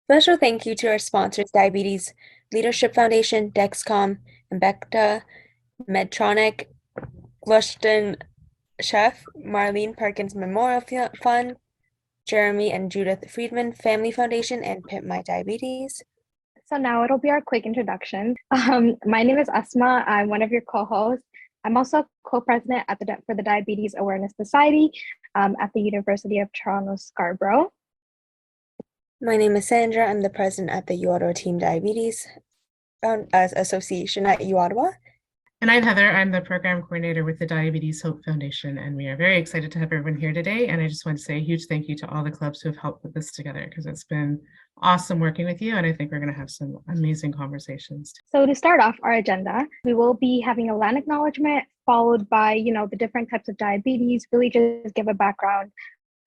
Special thank you to our sponsors, Diabetes Leadership Foundation, Dexcom, Embecta, Medtronic, Gluston Chef, Marlene Perkins Memorial Fund, Jeremy and Judith Friedman Family Foundation, and Pimp My Diabetes. So now it'll be our quick introduction. My name is Asma. I'm one of your co-hosts. I'm also co-president for the Diabetes Awareness Society at the University of Toronto Scarborough. My name is Sandra. I'm the president at the U Ottawa Team Diabetes Association at U Ottawa. And I'm Heather. I'm the program coordinator with the Diabetes Hope Foundation, and we are very excited to have everyone here today. And I just want to say a huge thank you to all the clubs who have helped put this together, because it's been awesome working with you, and I think we're going to have some amazing conversations. So to start off our agenda, we will be having a land acknowledgement, followed by, the different types of diabetes, really just give a background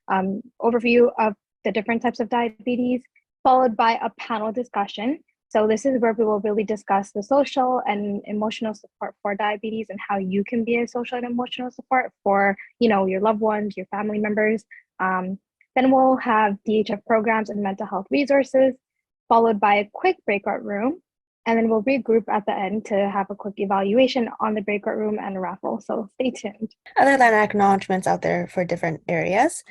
overview of the different types of diabetes, followed by a panel discussion. So this is where we will really discuss the social and emotional support for diabetes and how you can be a social and emotional support for, your loved ones, your family members. Then we'll have DHF programs and mental health resources, followed by a quick breakout room. And then we'll regroup at the end to have a quick evaluation on the breakout room and a raffle. So stay tuned. Other land acknowledgements out there for different areas.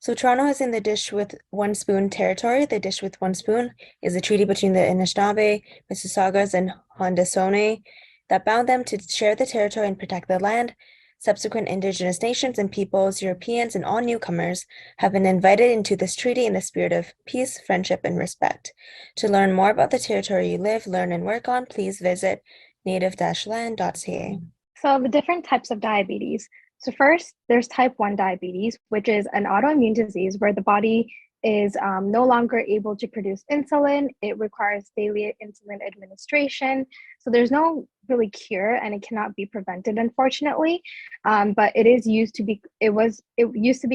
So Toronto is in the Dish with One Spoon territory. The Dish with One Spoon is a treaty between the Anishinaabe, Mississaugas, and Haudenosaunee that bound them to share the territory and protect the land. Subsequent Indigenous nations and peoples, Europeans, and all newcomers have been invited into this treaty in the spirit of peace, friendship, and respect. To learn more about the territory you live, learn, and work on, please visit native-land.ca. So the different types of diabetes. So first, there's type 1 diabetes, which is an autoimmune disease where the body is no longer able to produce insulin. It requires daily insulin administration. So there's no really cure, and it cannot be prevented, unfortunately. But it used to be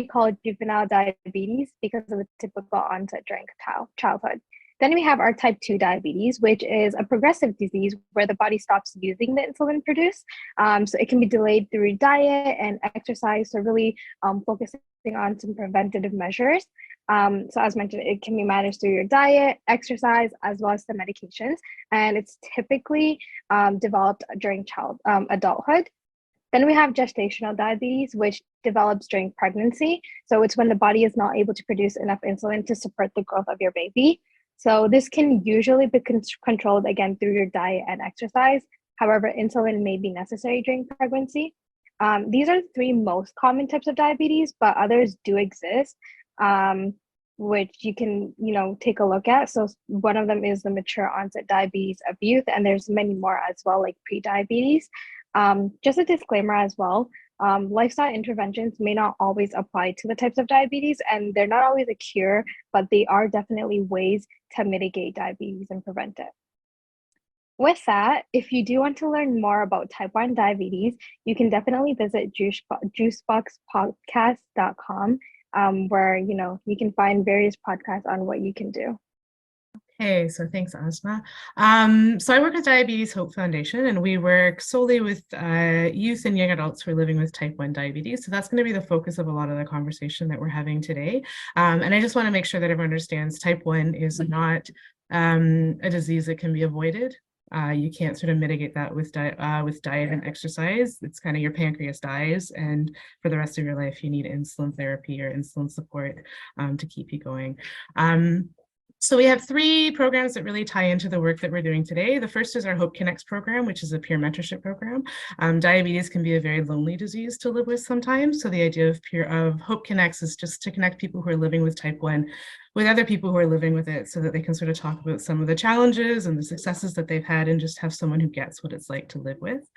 called juvenile diabetes because of the typical onset during childhood. Then we have our type 2 diabetes, which is a progressive disease where the body stops using the insulin produced. So it can be delayed through diet and exercise. So really focusing on some preventative measures. So as mentioned, it can be managed through your diet, exercise, as well as the medications. And it's typically developed during adulthood. Then we have gestational diabetes, which develops during pregnancy. So it's when the body is not able to produce enough insulin to support the growth of your baby. So this can usually be controlled again through your diet and exercise. However, insulin may be necessary during pregnancy. These are the three most common types of diabetes, but others do exist, which you can, take a look at. So one of them is the mature onset diabetes of youth, and there's many more as well, like pre-diabetes. Just a disclaimer as well, lifestyle interventions may not always apply to the types of diabetes, and they're not always a cure, but they are definitely ways to mitigate diabetes and prevent it. With that, if you do want to learn more about type 1 diabetes, you can definitely visit juiceboxpodcast.com, where you can find various podcasts on what you can do. Hey, so thanks, Asma. So I work at Diabetes Hope Foundation, and we work solely with youth and young adults who are living with type 1 diabetes. So that's going to be the focus of a lot of the conversation that we're having today. And I just want to make sure that everyone understands type 1 is not a disease that can be avoided. You can't sort of mitigate that with diet and exercise. It's kind of your pancreas dies, and for the rest of your life, you need insulin therapy or insulin support to keep you going. So we have three programs that really tie into the work that we're doing today. The first is our Hope Connects program, which is a peer mentorship program. Diabetes can be a very lonely disease to live with sometimes. So the idea of Hope Connects is just to connect people who are living with type 1 with other people who are living with it, so that they can sort of talk about some of the challenges and the successes that they've had, and just have someone who gets what it's like to live with.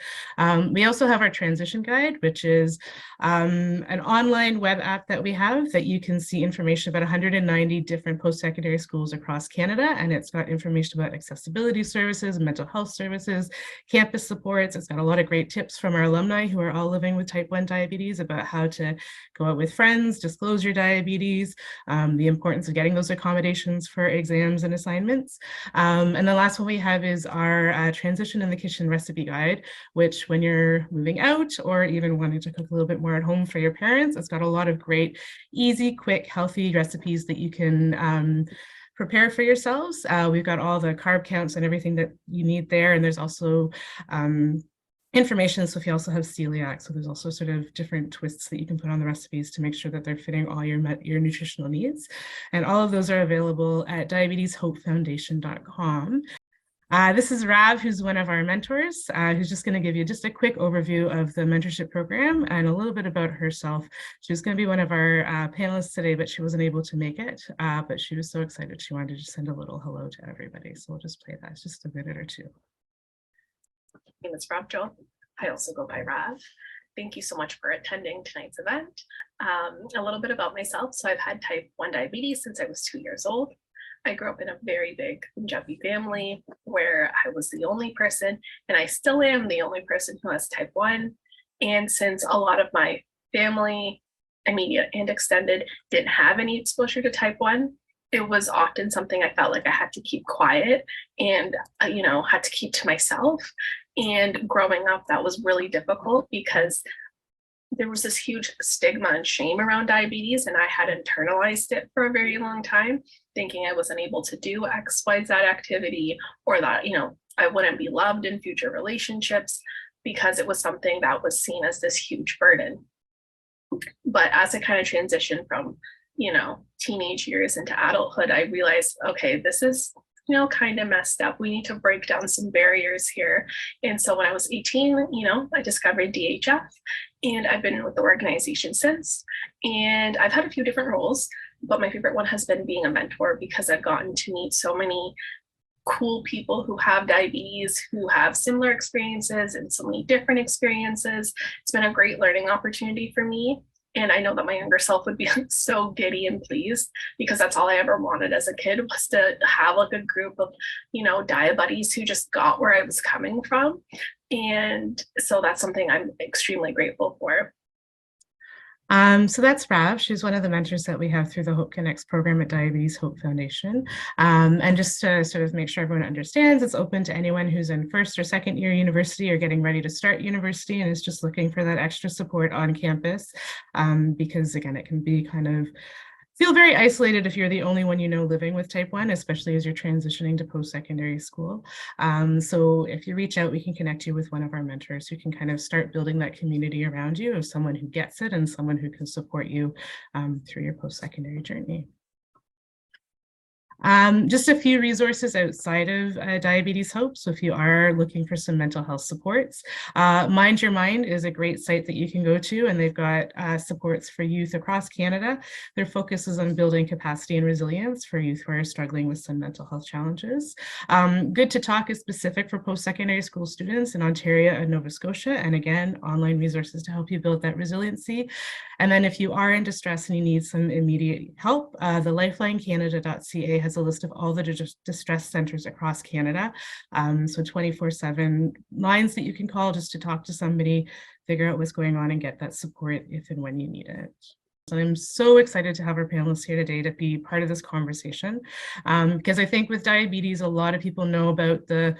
We also have our transition guide, which is an online web app that we have that you can see information about 190 different post-secondary schools across Canada, and it's got information about accessibility services, mental health services, campus supports. It's got a lot of great tips from our alumni who are all living with type 1 diabetes about how to go out with friends, disclose your diabetes, the importance of getting those accommodations for exams and assignments. And the last one we have is our Transition in the Kitchen recipe guide, which when you're moving out or even wanting to cook a little bit more at home for your parents, it's got a lot of great, easy, quick, healthy recipes that you can prepare for yourselves. We've got all the carb counts and everything that you need there. And there's also information. So if you also have celiac, so there's also sort of different twists that you can put on the recipes to make sure that they're fitting all your nutritional needs. And all of those are available at diabeteshopefoundation.com. This is Rav, who's one of our mentors, who's just going to give you just a quick overview of the mentorship program and a little bit about herself. She was going to be one of our panelists today, but she wasn't able to make it, but she was so excited she wanted to just send a little hello to everybody. So we'll just play that, it's just a minute or two. My name is Rob Joe. I also go by Rav. Thank you so much for attending tonight's event. A little bit about myself. So I've had type 1 diabetes since I was 2 years old. I grew up in a very big Punjabi family where I was the only person, and I still am the only person who has type 1. And since a lot of my family, immediate and extended, didn't have any exposure to type 1, it was often something I felt like I had to keep quiet and, had to keep to myself. And growing up, that was really difficult because there was this huge stigma and shame around diabetes, and I had internalized it for a very long time, thinking I wasn't able to do X, Y, Z activity, or that, I wouldn't be loved in future relationships because it was something that was seen as this huge burden. But as I kind of transitioned from, teenage years into adulthood, I realized, okay, this is kind of messed up. We need to break down some barriers here. And so when I was 18, I discovered DHF, and I've been with the organization since. And I've had a few different roles, but my favorite one has been being a mentor because I've gotten to meet so many cool people who have diabetes, who have similar experiences and so many different experiences. It's been a great learning opportunity for me. And I know that my younger self would be so giddy and pleased because that's all I ever wanted as a kid, was to have like a group of, diet buddies who just got where I was coming from. And so that's something I'm extremely grateful for. So that's Rav. She's one of the mentors that we have through the Hope Connects program at Diabetes Hope Foundation. And just to sort of make sure everyone understands, it's open to anyone who's in first or second year university or getting ready to start university and is just looking for that extra support on campus. Because again, it can be kind of feel very isolated if you're the only one living with type 1, especially as you're transitioning to post-secondary school. So if you reach out, we can connect you with one of our mentors who can kind of start building that community around you of someone who gets it and someone who can support you through your post-secondary journey. Just a few resources outside of Diabetes Hope. So if you are looking for some mental health supports, Mind Your Mind is a great site that you can go to, and they've got supports for youth across Canada. Their focus is on building capacity and resilience for youth who are struggling with some mental health challenges. Good to Talk is specific for post-secondary school students in Ontario and Nova Scotia. And again, online resources to help you build that resiliency. And then if you are in distress and you need some immediate help, the lifelinecanada.ca has a list of all the distress centers across Canada. So 24/7 lines that you can call just to talk to somebody, figure out what's going on and get that support if and when you need it. So I'm so excited to have our panelists here today to be part of this conversation, because I think with diabetes, a lot of people know about the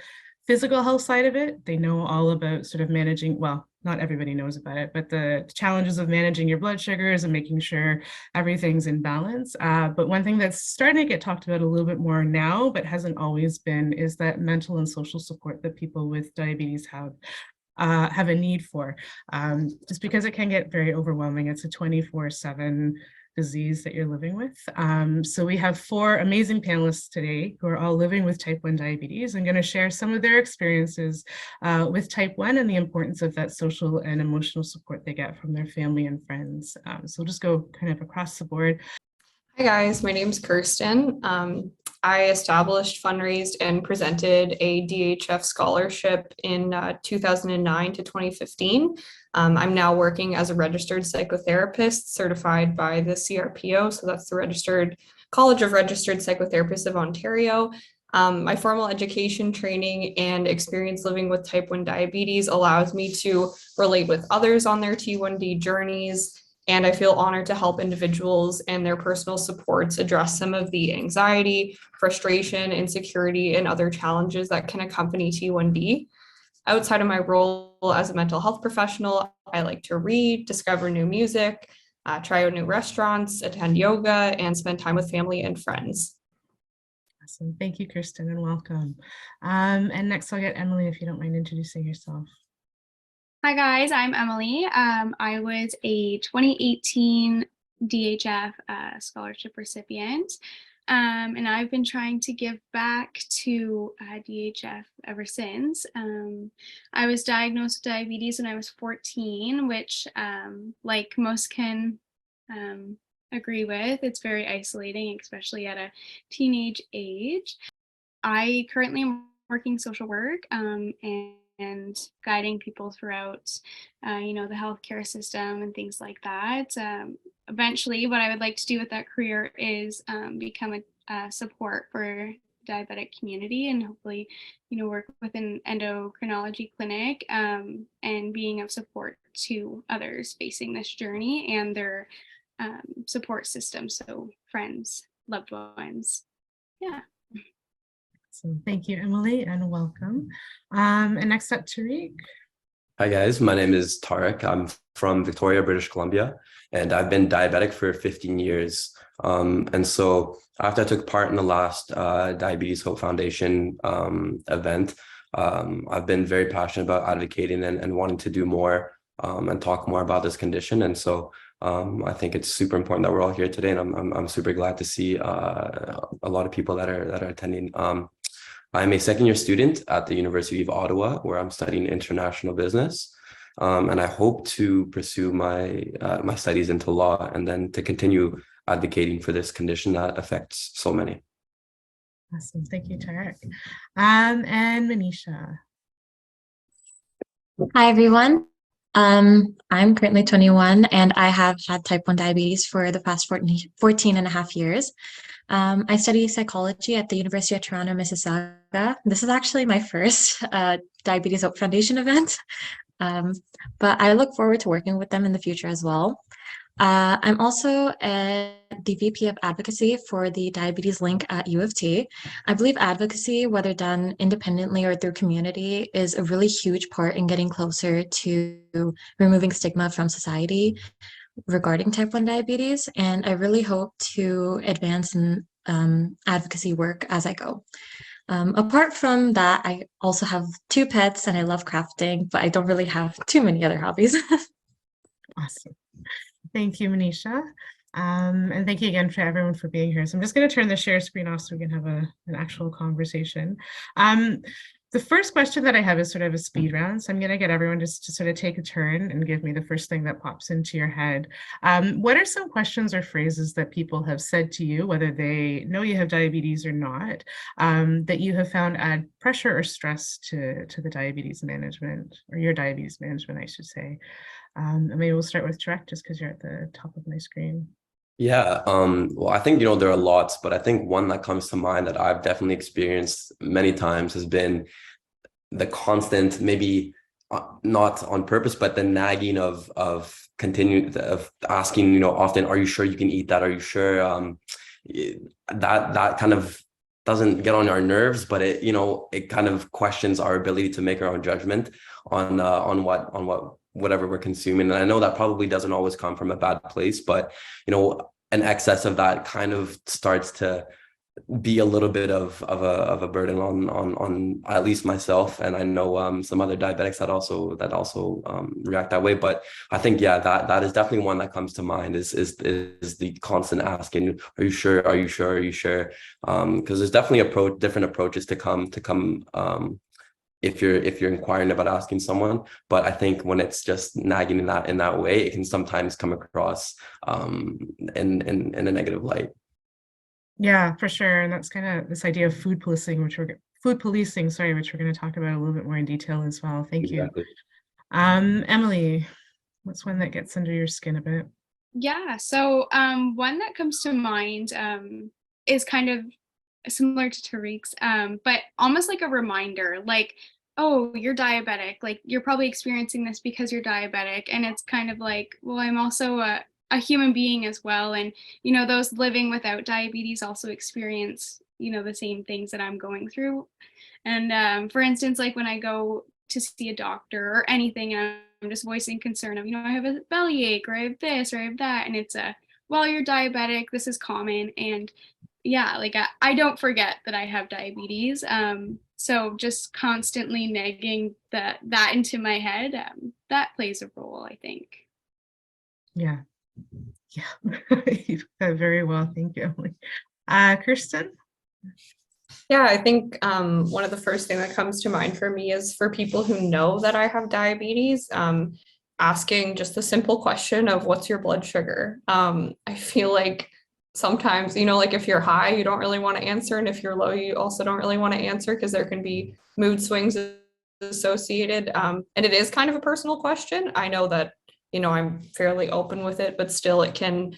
physical health side of it. They know all about sort of managing, well, not everybody knows about it, but the challenges of managing your blood sugars and making sure everything's in balance. But one thing that's starting to get talked about a little bit more now, but hasn't always been, is that mental and social support that people with diabetes have a need for, just because it can get very overwhelming. It's a 24/7 disease that you're living with. So we have 4 amazing panelists today who are all living with type 1 diabetes and going to share some of their experiences with type 1 and the importance of that social and emotional support they get from their family and friends. So we'll just go kind of across the board. Hi guys, my name's Kirsten. I established, fundraised, and presented a DHF scholarship in 2009 to 2015. I'm now working as a registered psychotherapist certified by the CRPO, so that's the Registered College of Registered Psychotherapists of Ontario. My formal education, training, and experience living with type 1 diabetes allows me to relate with others on their T1D journeys. And I feel honored to help individuals and their personal supports address some of the anxiety, frustration, insecurity, and other challenges that can accompany T1D. Outside of my role as a mental health professional, I like to read, discover new music, try out new restaurants, attend yoga, and spend time with family and friends. Awesome. Thank you, Kirsten, and welcome. And next I'll get Emily, if you don't mind introducing yourself. Hi guys, I'm Emily. I was a 2018 DHF scholarship recipient, and I've been trying to give back to DHF ever since. I was diagnosed with diabetes when I was 14, which, like most can agree with, it's very isolating, especially at a teenage age. I currently am working social work and guiding people throughout, the healthcare system and things like that. Eventually, what I would like to do with that career is become a support for diabetic community and hopefully, work with an endocrinology clinic and being of support to others facing this journey and their support system. So friends, loved ones. Yeah. So thank you, Emily, and welcome. And next up, Tariq. Hi guys, my name is Tarek. I'm from Victoria, British Columbia, and I've been diabetic for 15 years. And so after I took part in the last Diabetes Hope Foundation event, I've been very passionate about advocating and wanting to do more and talk more about this condition. And so I think it's super important that we're all here today, and I'm super glad to see a lot of people that are attending. I'm a second-year student at the University of Ottawa, where I'm studying international business, and I hope to pursue my my studies into law and then to continue advocating for this condition that affects so many. Awesome, thank you, Tarek. And Manisha. Hi, everyone. I'm currently 21 and I have had type 1 diabetes for the past 14 and a half years. I study psychology at the University of Toronto, Mississauga. This is actually my first Diabetes Hope Foundation event, but I look forward to working with them in the future as well. I'm also the VP of Advocacy for the Diabetes Link at U of T. I believe advocacy, whether done independently or through community, is a really huge part in getting closer to removing stigma from society regarding type 1 diabetes. And I really hope to advance in advocacy work as I go. Apart from that, I also have 2 pets and I love crafting, but I don't really have too many other hobbies. Awesome. Thank you, Manisha. And thank you again for everyone for being here. So I'm just going to turn the share screen off so we can have an actual conversation. The first question that I have is sort of a speed round. So I'm going to get everyone just to sort of take a turn and give me the first thing that pops into your head. What are some questions or phrases that people have said to you, whether they know you have diabetes or not, that you have found add pressure or stress to the diabetes management, or your diabetes management, I should say? And maybe we'll start with Tarek, just because you're at the top of my screen. Yeah, well, I think, there are lots, but I think one that comes to mind that I've definitely experienced many times has been the constant, maybe not on purpose, but the nagging of asking, often, are you sure you can eat that? Are you sure? That kind of doesn't get on our nerves, but it kind of questions our ability to make our own judgment on whatever we're consuming. And I know that probably doesn't always come from a bad place, but an excess of that kind of starts to be a little bit of a burden on at least myself, and I know some other diabetics that also react that way. But I think, yeah, that is definitely one that comes to mind, is the constant asking, are you sure, because there's definitely different approaches to come if you're inquiring about asking someone. But I think when it's just nagging in that way, it can sometimes come across in a negative light. Yeah, for sure. And that's kind of this idea of food policing, which we're going to talk about a little bit more in detail as well. Thank Exactly. you. Emily, what's one that gets under your skin a bit? Yeah, so one that comes to mind is kind of similar to Tariq's, but almost like a reminder, like, oh, you're diabetic, like you're probably experiencing this because you're diabetic. And it's kind of like, well, I'm also a human being as well. And, those living without diabetes also experience, the same things that I'm going through. And for instance, like when I go to see a doctor or anything, and I'm just voicing concern of, I have a bellyache, or I have this, or I have that. And it's well, you're diabetic, this is common. And yeah, like I don't forget that I have diabetes. So just constantly nagging that into my head, that plays a role, I think. Yeah. Yeah. You've done very well. Thank you, Emily. Kirsten? Yeah, I think one of the first thing that comes to mind for me is for people who know that I have diabetes, asking just the simple question of what's your blood sugar? I feel like sometimes, you know, like if you're high, you don't really want to answer. And if you're low, you also don't really want to answer because there can be mood swings associated. And it is kind of a personal question. I know that, you know, I'm fairly open with it, but still it can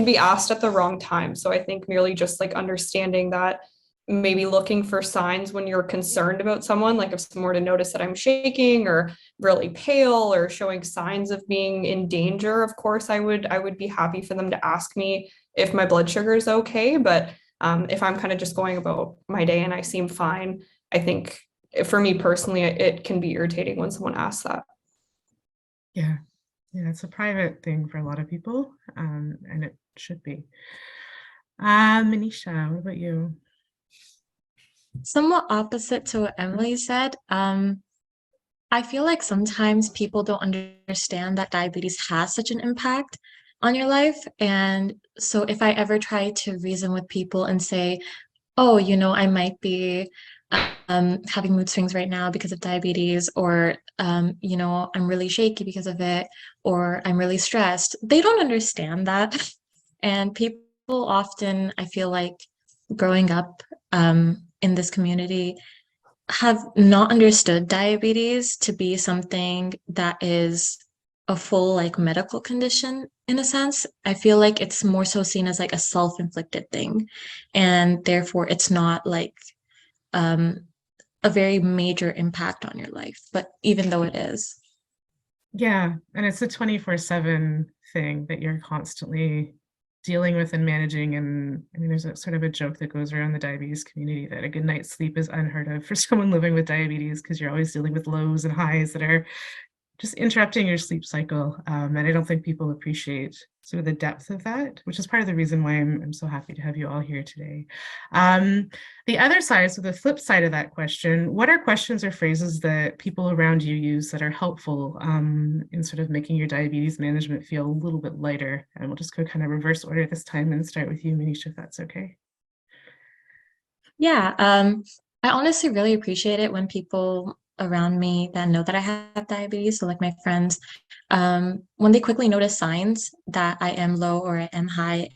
be asked at the wrong time. So I think merely just like understanding that, maybe looking for signs when you're concerned about someone, like if someone were to notice that I'm shaking or really pale or showing signs of being in danger, of course I would be happy for them to ask me if my blood sugar is okay. But if I'm kind of just going about my day and I seem fine, I think for me personally, it can be irritating when someone asks that. Yeah. Yeah, it's a private thing for a lot of people, and it should be. Manisha, what about you? Somewhat opposite to what Emily said. I feel like sometimes people don't understand that diabetes has such an impact on your life. And so if I ever try to reason with people and say, oh, you know, I might be having mood swings right now because of diabetes, or, you know, I'm really shaky because of it, or I'm really stressed, they don't understand that. And people often, I feel like, growing up in this community, have not understood diabetes to be something that is a full like medical condition in a sense. I feel like it's more so seen as like a self-inflicted thing, and therefore it's not like a very major impact on your life, but even though it is. Yeah, and it's a 24/7 thing that you're constantly dealing with and managing. And I mean, there's a sort of a joke that goes around the diabetes community that a good night's sleep is unheard of for someone living with diabetes, because you're always dealing with lows and highs that are just interrupting your sleep cycle. And I don't think people appreciate sort of the depth of that, which is part of the reason why I'm so happy to have you all here today. The other side, so the flip side of that question, what are questions or phrases that people around you use that are helpful in sort of making your diabetes management feel a little bit lighter? And we'll just go kind of reverse order this time and start with you, Manisha, if that's okay. Yeah, I honestly really appreciate it when people around me that know that I have diabetes, so like my friends, when they quickly notice signs that I am low or I am high,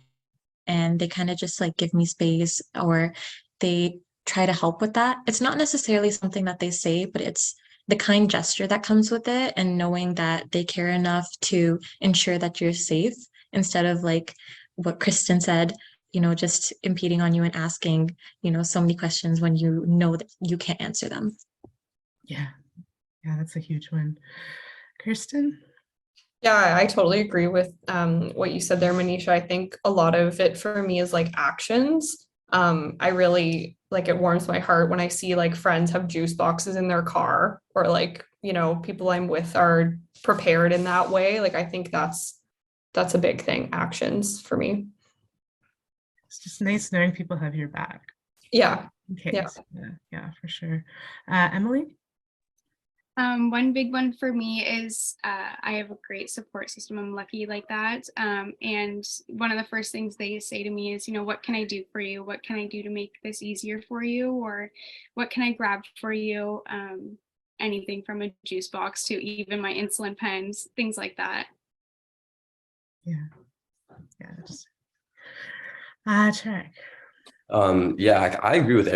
and they kind of just like give me space, or they try to help with that. It's not necessarily something that they say, but it's the kind gesture that comes with it, and knowing that they care enough to ensure that you're safe, instead of like what Kristen said, you know, just impeding on you and asking, you know, so many questions when you know that you can't answer them. Yeah, that's a huge one. Kirsten? Yeah, I totally agree with what you said there, Manisha. I think a lot of it for me is like actions. I really like, it warms my heart when I see like friends have juice boxes in their car, or like, you know, people I'm with are prepared in that way. Like, I think that's a big thing, actions for me. It's just nice knowing people have your back. Yeah. Okay. Yeah, for sure. Emily? One big one for me is I have a great support system. I'm lucky like that. And one of the first things they say to me is, you know, what can I do for you? What can I do to make this easier for you? Or what can I grab for you? Anything from a juice box to even my insulin pens, things like that. Yeah. Just check. Yeah, I agree with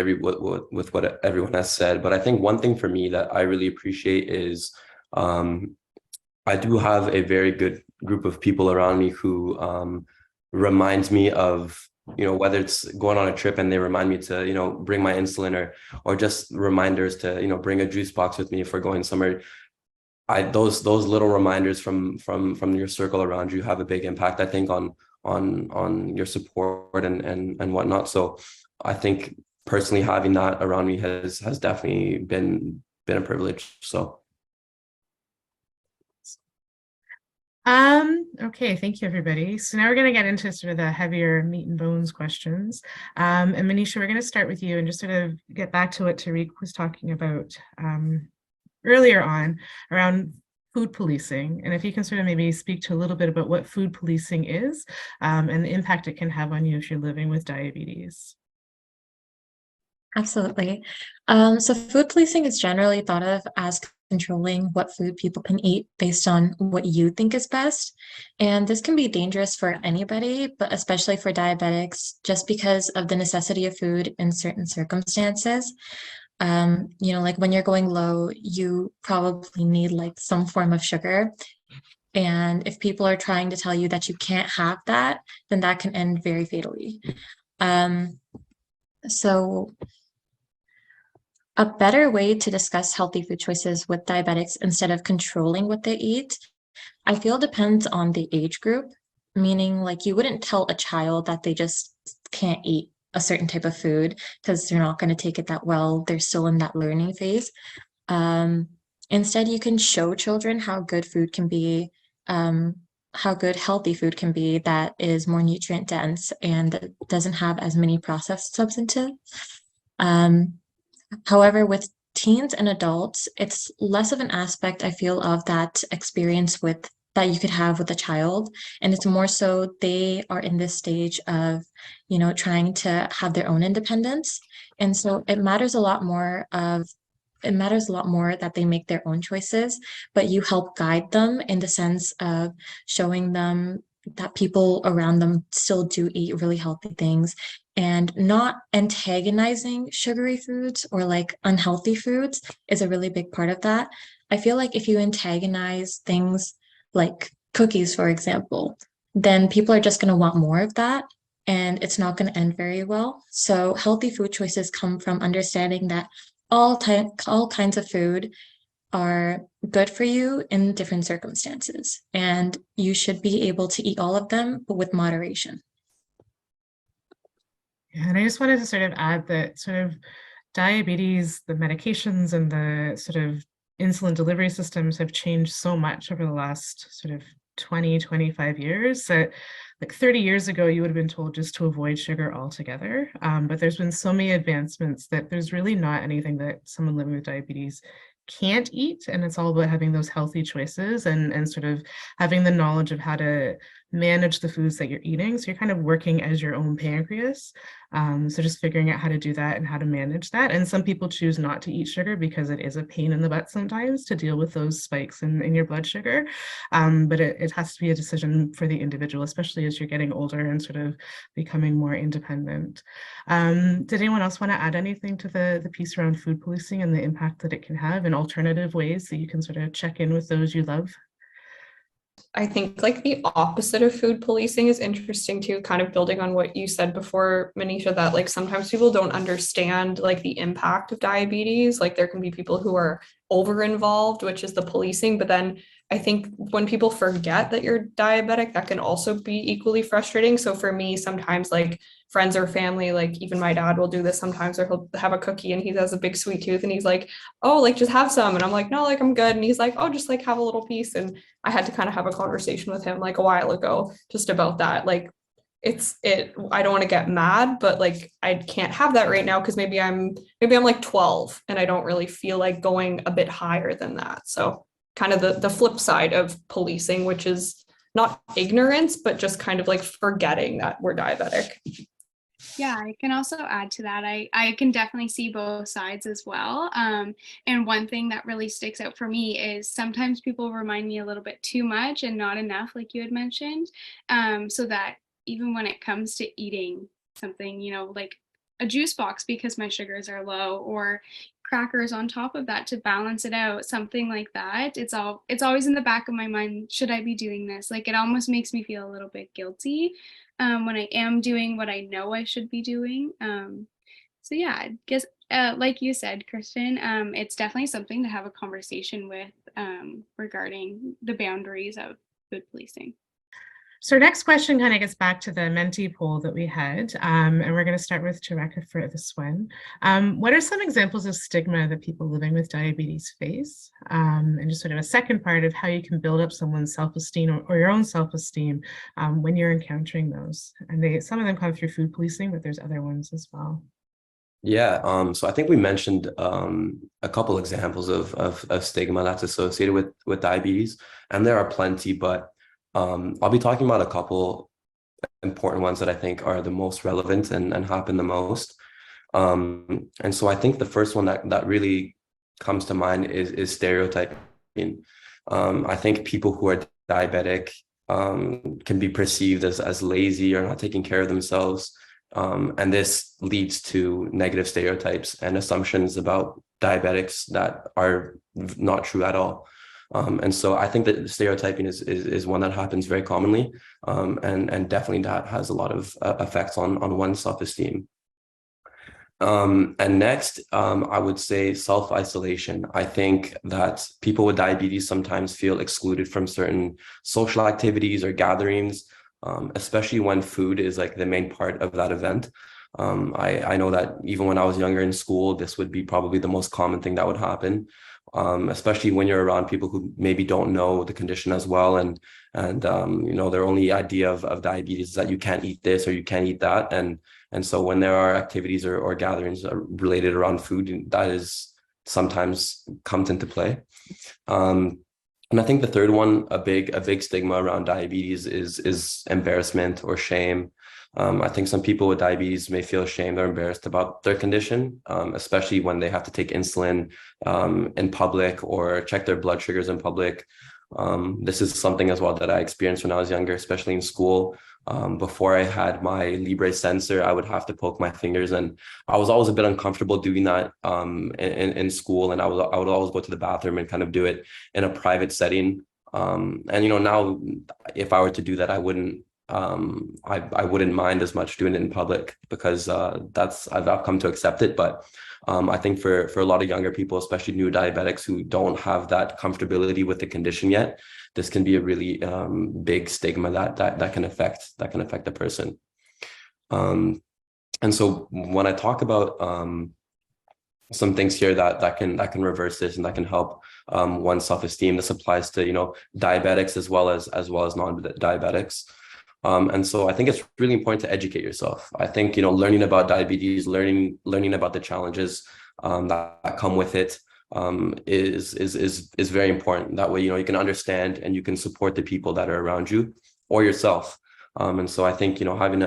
with what everyone has said, but I think one thing for me that I really appreciate is I do have a very good group of people around me who reminds me of, you know, whether it's going on a trip and they remind me to, you know, bring my insulin, or just reminders to, you know, bring a juice box with me if we're going somewhere. Those little reminders from your circle around you have a big impact, I think, on your support and whatnot. So I think personally having that around me has definitely been a privilege. So Okay, thank you, everybody. So now we're going to get into sort of the heavier meat and bones questions. And Manisha, we're going to start with you and just sort of get back to what Tariq was talking about earlier on around food policing. And if you can sort of maybe speak to a little bit about what food policing is and the impact it can have on you if you're living with diabetes. Absolutely. So food policing is generally thought of as controlling what food people can eat based on what you think is best. And this can be dangerous for anybody, but especially for diabetics, just because of the necessity of food in certain circumstances. Like when you're going low, you probably need like some form of sugar. And if people are trying to tell you that you can't have that, then that can end very fatally. So a better way to discuss healthy food choices with diabetics instead of controlling what they eat, I feel depends on the age group, meaning like you wouldn't tell a child that they just can't eat a certain type of food because they're not going to take it that well. They're still in that learning phase. Instead, you can show children how good food can be, how good healthy food can be that is more nutrient dense and that doesn't have as many processed substances. However, with teens and adults, it's less of an aspect, I feel, of that experience with that you could have with a child. And it's more so they are in this stage of, trying to have their own independence. And so it matters a lot more that they make their own choices, but you help guide them in the sense of showing them that people around them still do eat really healthy things and not antagonizing sugary foods or like unhealthy foods is a really big part of that. I feel like if you antagonize things like cookies, for example, then people are just going to want more of that and it's not going to end very well. So healthy food choices come from understanding that all kinds of food are good for you in different circumstances, and you should be able to eat all of them, but with moderation. Yeah, and I just wanted to sort of add that sort of diabetes, the medications and the sort of insulin delivery systems have changed so much over the last sort of 20, 25 years that like 30 years ago, you would have been told just to avoid sugar altogether. But there's been so many advancements that there's really not anything that someone living with diabetes can't eat. And it's all about having those healthy choices and sort of having the knowledge of how to manage the foods that you're eating. So you're kind of working as your own pancreas. So just figuring out how to do that and how to manage that. And some people choose not to eat sugar because it is a pain in the butt sometimes to deal with those spikes in your blood sugar. But it has to be a decision for the individual, especially as you're getting older and sort of becoming more independent. Did anyone else want to add anything to the piece around food policing and the impact that it can have and alternative ways that you can sort of check in with those you love? I think like the opposite of food policing is interesting too, kind of building on what you said before, Manisha, that like sometimes people don't understand like the impact of diabetes. Like there can be people who are over involved, which is the policing, but then I think when people forget that you're diabetic, that can also be equally frustrating. So for me, sometimes like friends or family, like even my dad will do this sometimes, or he'll have a cookie and he has a big sweet tooth and he's like, oh, like just have some. And I'm like, no, like I'm good. And he's like, oh, just like have a little piece. And I had to kind of have a conversation with him like a while ago just about that. Like I don't want to get mad, but like I can't have that right now because maybe I'm like 12 and I don't really feel like going a bit higher than that. So kind of the flip side of policing, which is not ignorance, but just kind of like forgetting that we're diabetic. Yeah, I can also add to that. I can definitely see both sides as well. And one thing that really sticks out for me is sometimes people remind me a little bit too much and not enough, like you had mentioned. So that even when it comes to eating something, like a juice box because my sugars are low, or crackers on top of that to balance it out, something like that. It's always in the back of my mind, should I be doing this? Like it almost makes me feel a little bit guilty when I am doing what I know I should be doing. So yeah, I guess like you said, Kristen, it's definitely something to have a conversation with regarding the boundaries of food policing. So our next question kind of gets back to the Menti poll that we had, and we're going to start with Rebecca for this one. What are some examples of stigma that people living with diabetes face? And just sort of a second part of how you can build up someone's self-esteem or your own self-esteem when you're encountering those. And some of them come through food policing, but there's other ones as well. Yeah, so I think we mentioned a couple examples of stigma that's associated with diabetes, and there are plenty, but I'll be talking about a couple important ones that I think are the most relevant and happen the most. And so I think the first one that really comes to mind is stereotyping. I think people who are diabetic can be perceived as lazy or not taking care of themselves. And this leads to negative stereotypes and assumptions about diabetics that are not true at all. And so I think that stereotyping is one that happens very commonly, and definitely that has a lot of effects on one's self-esteem. And next, I would say self-isolation. I think that people with diabetes sometimes feel excluded from certain social activities or gatherings, especially when food is like the main part of that event. I know that even when I was younger in school, this would be probably the most common thing that would happen, especially when you're around people who maybe don't know the condition as well. And you know, their only idea of diabetes is that you can't eat this or you can't eat that. And so when there are activities or gatherings related around food, that is sometimes comes into play. And I think the third one, a big stigma around diabetes is embarrassment or shame. I think some people with diabetes may feel ashamed or embarrassed about their condition, especially when they have to take insulin in public or check their blood sugars in public. This is something as well that I experienced when I was younger, especially in school. Before I had my Libre sensor, I would have to poke my fingers, and I was always a bit uncomfortable doing that in school. And I would always go to the bathroom and kind of do it in a private setting. And you know, now if I were to do that, I wouldn't mind as much doing it in public, because I've come to accept it. But I think for a lot of younger people, especially new diabetics who don't have that comfortability with the condition yet, this can be a really big stigma that can affect the person. And so when I talk about some things here that can reverse this and that can help one's self-esteem, this applies to, you know, diabetics as well as non-diabetics. And so I think it's really important to educate yourself. I think, you know, learning about diabetes, learning about the challenges that come with it is very important. That way, you know, you can understand and you can support the people that are around you or yourself. And so I think, you know, having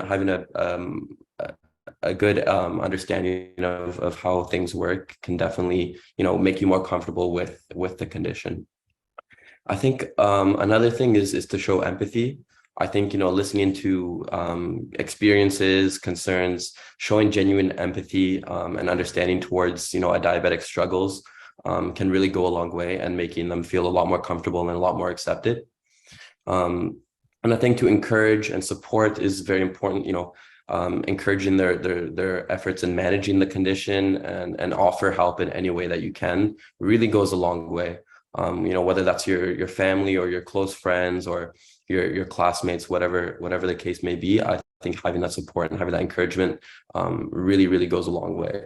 a good understanding of how things work can definitely, you know, make you more comfortable with the condition. I think another thing is to show empathy. I think, you know, listening to experiences, concerns, showing genuine empathy and understanding towards, you know, a diabetic struggles can really go a long way, and making them feel a lot more comfortable and a lot more accepted. And I think to encourage and support is very important, you know, encouraging their efforts in managing the condition and offer help in any way that you can really goes a long way. You know, whether that's your family or your close friends or your classmates, whatever the case may be, I think having that support and having that encouragement really goes a long way.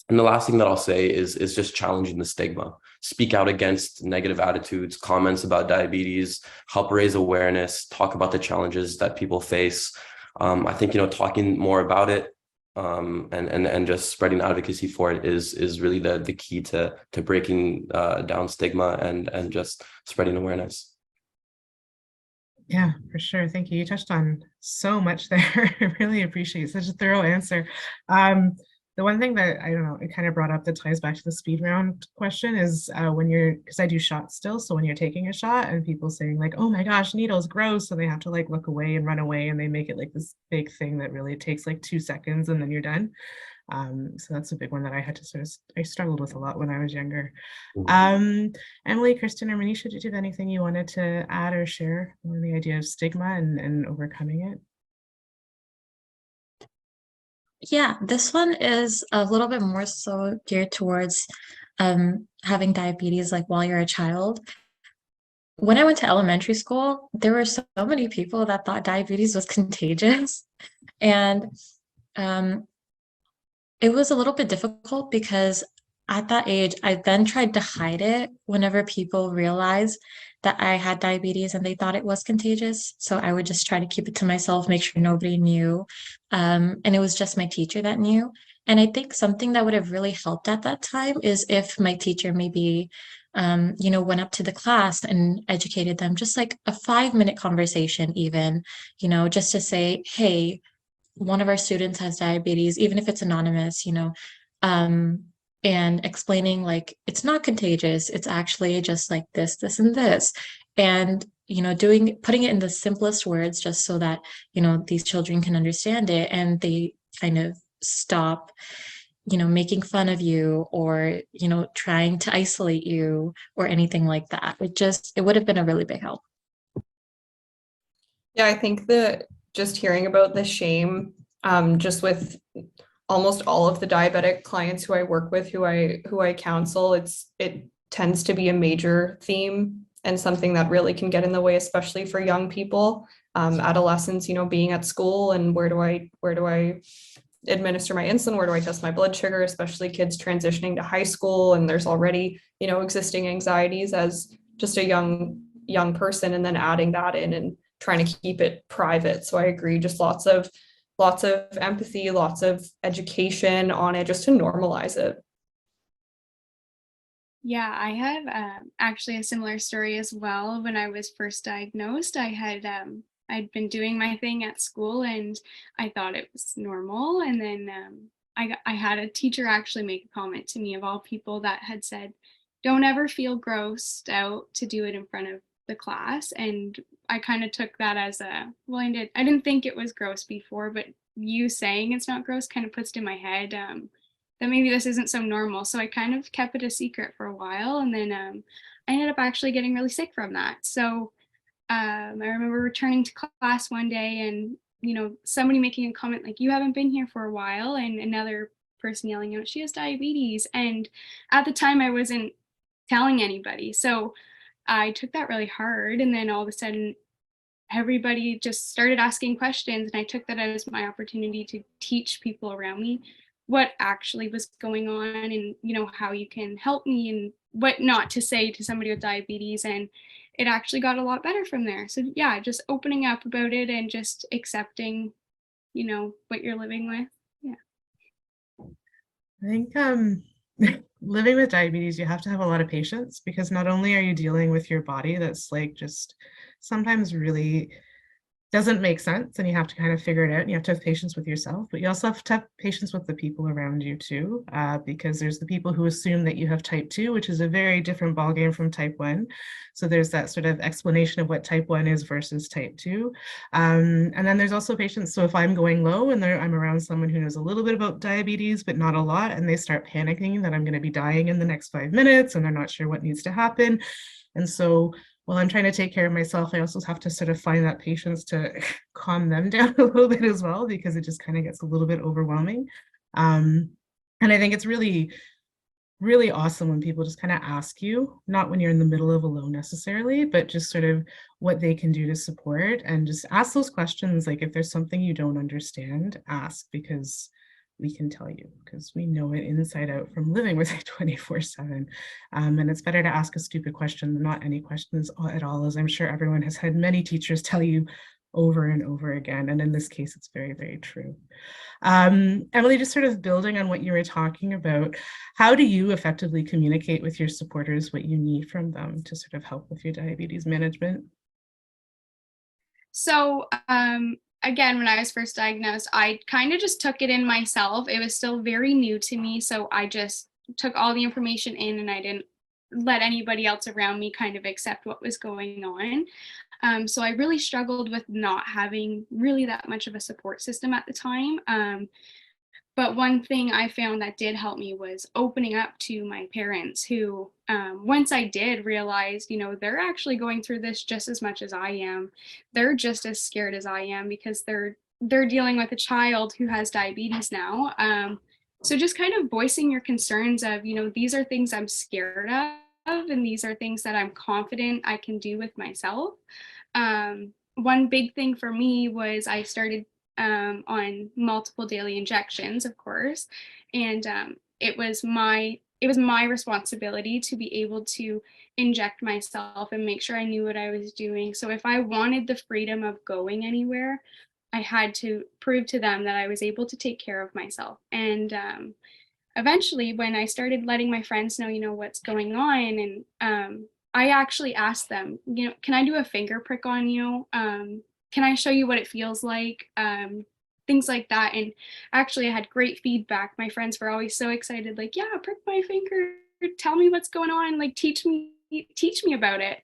And the last thing that I'll say is just challenging the stigma. Speak out against negative attitudes, comments about diabetes, help raise awareness, talk about the challenges that people face. I think, you know, talking more about it and just spreading advocacy for it is really the key to breaking down stigma and just spreading awareness. Yeah, for sure. Thank you. You touched on so much there. I really appreciate such a thorough answer. The one thing that, I don't know, it kind of brought up that ties back to the speed round question is when you're, because I do shots still, so when you're taking a shot and people saying like, oh my gosh, needles, gross, so they have to like look away and run away, and they make it like this big thing that really takes like 2 seconds and then you're done. So that's a big one that I had to I struggled with a lot when I was younger. Emily, Kristen, or Manisha, did you have anything you wanted to add or share on the idea of stigma and overcoming it? Yeah, this one is a little bit more so geared towards having diabetes like while you're a child. when I went to elementary school, there were so many people that thought diabetes was contagious. And um, it was a little bit difficult because at that age, I then tried to hide it whenever people realized that I had diabetes and they thought it was contagious. So I would just try to keep it to myself, make sure nobody knew. And it was just my teacher that knew. And I think something that would have really helped at that time is if my teacher maybe, went up to the class and educated them, just like a 5-minute conversation, even, just to say, hey, one of our students has diabetes, even if it's anonymous, um, and explaining like it's not contagious, it's actually just like this, and this. And, putting it in the simplest words just so that, these children can understand it and they kind of stop, making fun of you or, trying to isolate you or anything like that. It would have been a really big help. Yeah, I think that just hearing about the shame, just with almost all of the diabetic clients who I work with, who I counsel, it tends to be a major theme and something that really can get in the way, especially for young people, adolescents, being at school and where do I administer my insulin, where do I test my blood sugar, especially kids transitioning to high school, and there's already, existing anxieties as just a young person, and then adding that in and trying to keep it private. So I agree, just lots of empathy, lots of education on it, just to normalize it. Yeah, I have actually a similar story as well. When I was first diagnosed, I'd been doing my thing at school and I thought it was normal. And then I had a teacher actually make a comment to me, of all people, that had said, "Don't ever feel grossed out to do it in front of the class." And I kind of took that as I didn't think it was gross before, but you saying it's not gross kind of puts it in my head that maybe this isn't so normal. So I kind of kept it a secret for a while, and then I ended up actually getting really sick from that. So I remember returning to class one day and, somebody making a comment like, "You haven't been here for a while," and another person yelling out, "She has diabetes." And at the time I wasn't telling anybody. So I took that really hard. And then all of a sudden, everybody just started asking questions. And I took that as my opportunity to teach people around me what actually was going on, and, how you can help me and what not to say to somebody with diabetes. And it actually got a lot better from there. So yeah, just opening up about it and just accepting, what you're living with. Yeah. I think living with diabetes, you have to have a lot of patience, because not only are you dealing with your body that's like just sometimes really doesn't make sense and you have to kind of figure it out and you have to have patience with yourself, but you also have to have patience with the people around you too, because there's the people who assume that you have type 2, which is a very different ballgame from type 1. So there's that sort of explanation of what type 1 is versus type 2. And then there's also patience. So if I'm going low and I'm around someone who knows a little bit about diabetes, but not a lot, and they start panicking that I'm going to be dying in the next 5 minutes and they're not sure what needs to happen. And so while I'm trying to take care of myself, I also have to sort of find that patience to calm them down a little bit as well, because it just kind of gets a little bit overwhelming. And I think it's really, really awesome when people just kind of ask you, not when you're in the middle of a low necessarily, but just sort of what they can do to support, and just ask those questions. Like if there's something you don't understand, ask, because we can tell you, because we know it inside out from living with it 24/7. And it's better to ask a stupid question than not any questions at all, as I'm sure everyone has had many teachers tell you over and over again. And in this case, it's very, very true. Emily, just sort of building on what you were talking about, how do you effectively communicate with your supporters what you need from them to sort of help with your diabetes management? So again, when I was first diagnosed, I kind of just took it in myself. It was still very new to me. So I just took all the information in and I didn't let anybody else around me kind of accept what was going on. So I really struggled with not having really that much of a support system at the time. But one thing I found that did help me was opening up to my parents, who, once I did realize, they're actually going through this just as much as I am. They're just as scared as I am, because they're dealing with a child who has diabetes now. So just kind of voicing your concerns of, these are things I'm scared of. and these are things that I'm confident I can do with myself. One big thing for me was I started on multiple daily injections, of course, and it was my responsibility to be able to inject myself and make sure I knew what I was doing. So if I wanted the freedom of going anywhere, I had to prove to them that I was able to take care of myself. And eventually, when I started letting my friends know, what's going on, and I actually asked them, can I do a finger prick on you? Can I show you what it feels like? Things like that. And actually, I had great feedback. My friends were always so excited, like, yeah, prick my finger, tell me what's going on, like teach me about it.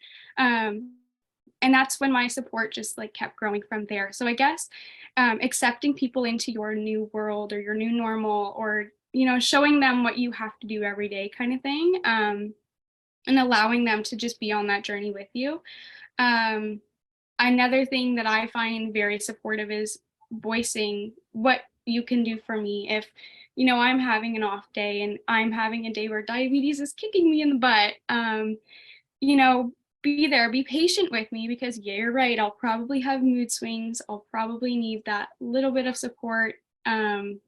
And that's when my support just like kept growing from there. So I guess accepting people into your new world or your new normal, or showing them what you have to do every day kind of thing, and allowing them to just be on that journey with you. Another thing that I find very supportive is voicing what you can do for me. If I'm having an off day and I'm having a day where diabetes is kicking me in the butt, be there, be patient with me, because yeah, you're right, I'll probably have mood swings, I'll probably need that little bit of support,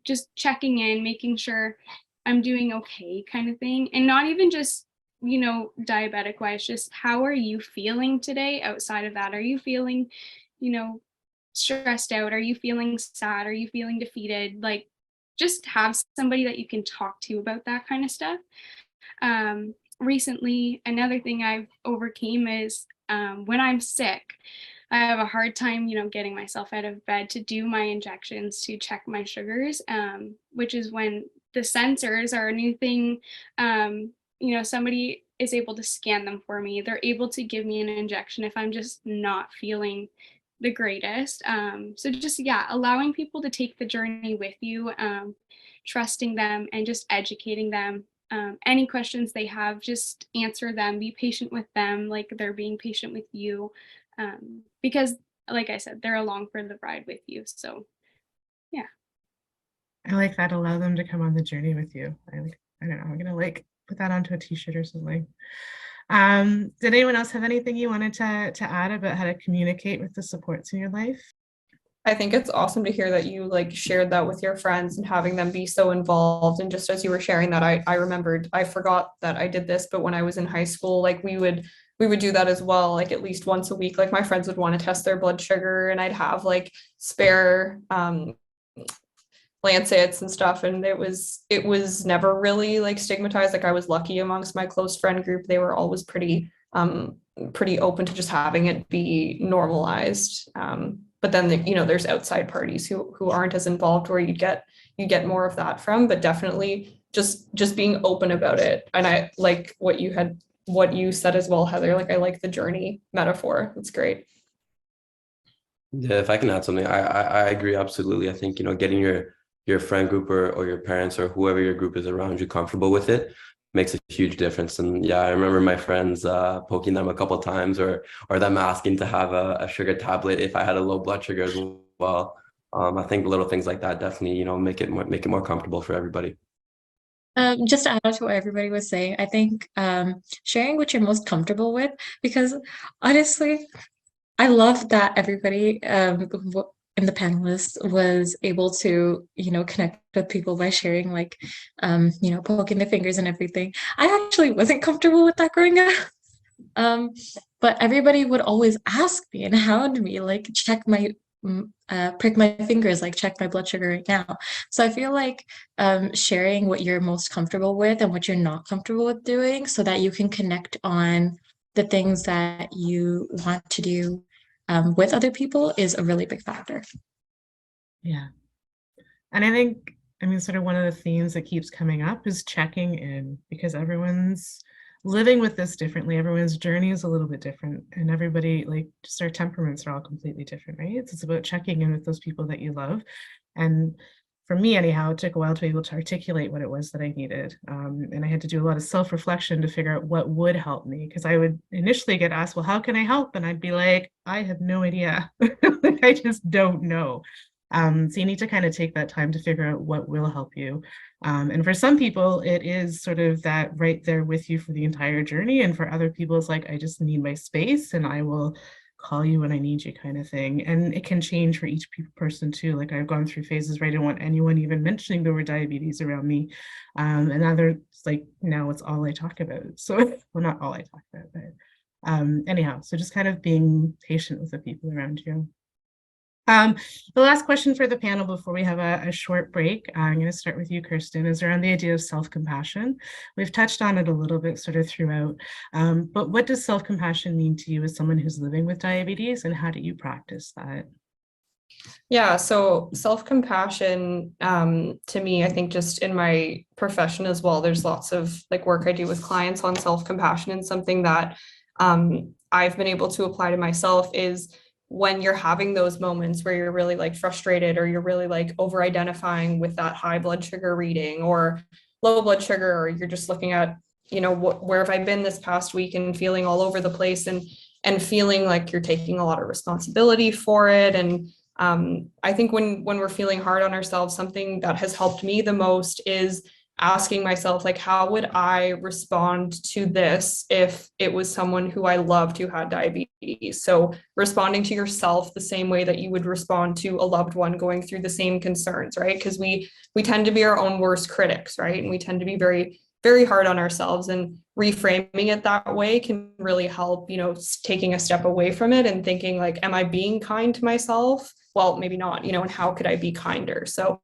just checking in, making sure I'm doing okay kind of thing. And not even just diabetic wise, just how are you feeling today outside of that? Are you feeling stressed out? Are you feeling sad? Are you feeling defeated? Like, just have somebody that you can talk to about that kind of stuff. Recently, another thing I've overcame is when I'm sick, I have a hard time, getting myself out of bed to do my injections to check my sugars, which is when the sensors are a new thing. Somebody is able to scan them for me. They're able to give me an injection if I'm just not feeling the greatest. So just, yeah, allowing people to take the journey with you, trusting them and just educating them. Any questions they have, just answer them, be patient with them like they're being patient with you, because like I said, they're along for the ride with you. So yeah. I like that. Allow them to come on the journey with you. I don't know, I'm gonna like put that onto a t-shirt or something. Did anyone else have anything you wanted to add about how to communicate with the supports in your life? I think it's awesome to hear that you like shared that with your friends and having them be so involved. And just as you were sharing that, I remembered, I forgot that I did this, but when I was in high school, like we would do that as well, like at least once a week. Like my friends would want to test their blood sugar, and I'd have like spare lancets and stuff, and it was never really like stigmatized. Like I was lucky amongst my close friend group. They were always pretty open to just having it be normalized. But then there's outside parties who aren't as involved, where you get more of that from. But definitely just being open about it. And I like what you said as well, Heather. Like I like the journey metaphor. That's great. Yeah, if I can add something, I agree absolutely. I think getting your friend group or your parents or whoever your group is around you comfortable with it makes a huge difference. And yeah, I remember my friends poking them a couple of times, or them asking to have a sugar tablet if I had a low blood sugar as well. I think little things like that definitely make it more comfortable for everybody. Just to add on to what everybody was saying, I think sharing what you're most comfortable with, because honestly, I love that everybody in the panelists was able to, connect with people by sharing, like, poking their fingers and everything. I actually wasn't comfortable with that growing up. But everybody would always ask me and hound me, like, check my, prick my fingers, like, check my blood sugar right now. So I feel like sharing what you're most comfortable with and what you're not comfortable with doing, so that you can connect on the things that you want to do with other people, is a really big factor. Yeah. And I think, sort of one of the themes that keeps coming up is checking in, because everyone's living with this differently. Everyone's journey is a little bit different, and everybody, like, just our temperaments are all completely different, right? It's about checking in with those people that you love. And for me, anyhow, it took a while to be able to articulate what it was that I needed. And I had to do a lot of self-reflection to figure out what would help me, because I would initially get asked, well, how can I help? And I'd be like, I have no idea. I just don't know. So you need to kind of take that time to figure out what will help you. And for some people, it is sort of that right there with you for the entire journey. And for other people, it's like, I just need my space and I will call you when I need you kind of thing. And it can change for each person too. Like I've gone through phases where I didn't want anyone even mentioning the word diabetes around me. And others, like now it's all I talk about. So, well, not all I talk about, but anyhow, so just kind of being patient with the people around you. The last question for the panel before we have a short break, I'm going to start with you, Kirsten, is around the idea of self-compassion. We've touched on it a little bit sort of throughout, but what does self-compassion mean to you as someone who's living with diabetes, and how do you practice that? Yeah, so self-compassion, to me, I think just in my profession as well, there's lots of like work I do with clients on self-compassion, and something that I've been able to apply to myself is when you're having those moments where you're really like frustrated, or you're really like over identifying with that high blood sugar reading or low blood sugar, or you're just looking at, you know, where have I been this past week, and feeling all over the place, and feeling like you're taking a lot of responsibility for it. And I think when we're feeling hard on ourselves, something that has helped me the most is asking myself, like, how would I respond to this if it was someone who I loved who had diabetes? So responding to yourself the same way that you would respond to a loved one going through the same concerns, right? Because we tend to be our own worst critics, right? And we tend to be very, very hard on ourselves, and reframing it that way can really help, you know, taking a step away from it and thinking like, am I being kind to myself? Well, maybe not, you know, and how could I be kinder? So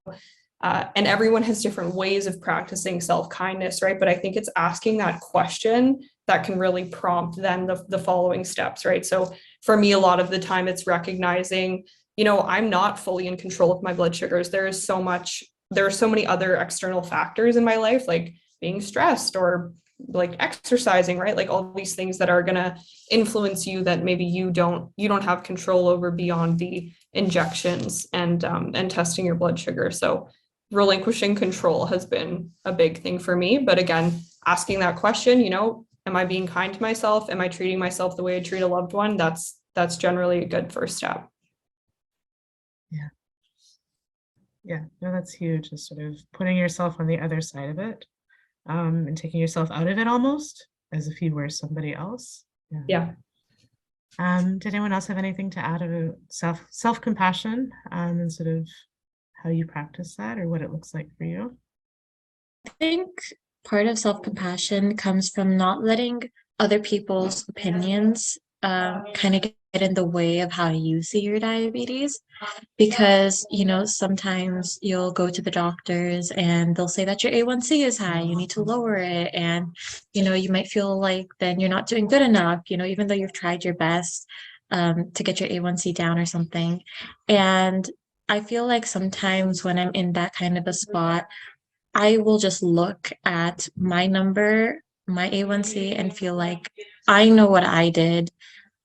and everyone has different ways of practicing self-kindness, right? But I think it's asking that question that can really prompt then the following steps, right? So for me, a lot of the time it's recognizing, you know, I'm not fully in control of my blood sugars. There are so many other external factors in my life, like being stressed or like exercising, right? Like all these things that are going to influence you that maybe you don't have control over beyond the injections and testing your blood sugar. So relinquishing control has been a big thing for me. But again, asking that question, you know, am I being kind to myself? Am I treating myself the way I treat a loved one? That's generally a good first step. Yeah. Yeah, no, that's huge. Is sort of putting yourself on the other side of it, and taking yourself out of it almost as if you were somebody else. Yeah. Did anyone else have anything to add about self-compassion, and sort of how you practice that, or what it looks like for you? I think part of self-compassion comes from not letting other people's opinions kind of get in the way of how you see your diabetes, because, you know, sometimes you'll go to the doctors and they'll say that your A1C is high, you need to lower it. And, you know, you might feel like then you're not doing good enough, you know, even though you've tried your best to get your A1C down or something. And I feel like sometimes when I'm in that kind of a spot, I will just look at my number, my A1C, and feel like I know what I did.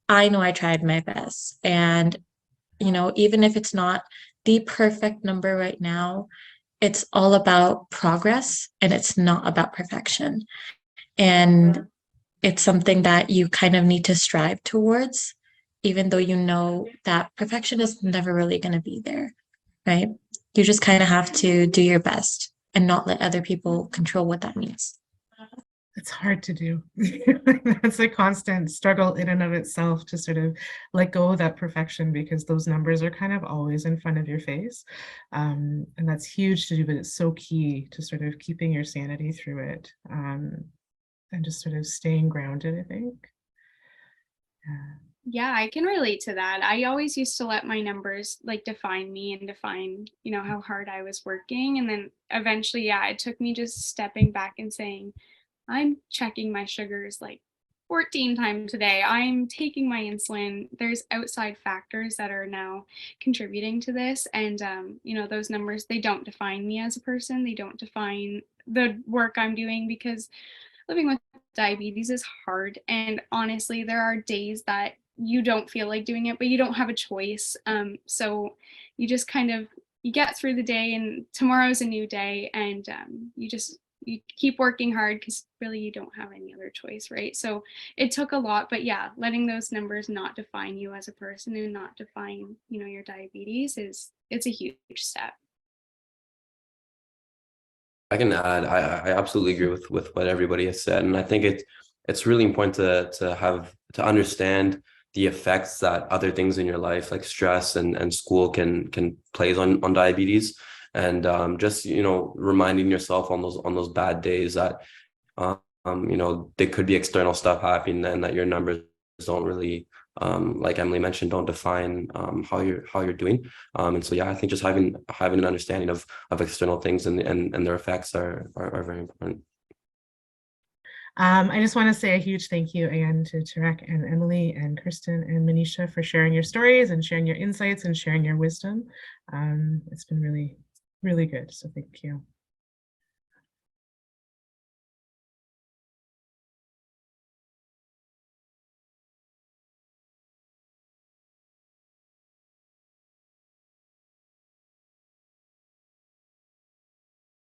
I know I tried my best. And, you know, even if it's not the perfect number right now, it's all about progress and it's not about perfection. And it's something that you kind of need to strive towards, even though you know that perfection is never really going to be there, right? You just kind of have to do your best and not let other people control what that means. It's hard to do. That's a constant struggle in and of itself to sort of let go of that perfection, because those numbers are kind of always in front of your face. And that's huge to do, but it's so key to sort of keeping your sanity through it, and just sort of staying grounded, I think. Yeah, I can relate to that. I always used to let my numbers like define me and define, you know, how hard I was working. And then eventually, yeah, it took me just stepping back and saying, I'm checking my sugars like 14 times a day. I'm taking my insulin. There's outside factors that are now contributing to this. And, you know, those numbers, they don't define me as a person. They don't define the work I'm doing, because living with diabetes is hard. And honestly, there are days that you don't feel like doing it, but you don't have a choice. So you just kind of, you get through the day, and tomorrow's a new day, and you just you keep working hard because really you don't have any other choice, right? So it took a lot, but yeah, letting those numbers not define you as a person and not define, you know, your diabetes it's a huge step. I can add, I absolutely agree with what everybody has said, and I think it's really important to understand the effects that other things in your life like stress and school can plays on diabetes, and just reminding yourself on those bad days that there could be external stuff happening and that your numbers don't really like Emily mentioned, don't define how you're doing. And so yeah, I think just having an understanding of external things and their effects are very important. I just want to say a huge thank you again to Tarek and Emily and Kristen and Manisha for sharing your stories and sharing your insights and sharing your wisdom. It's been really, really good. So thank you.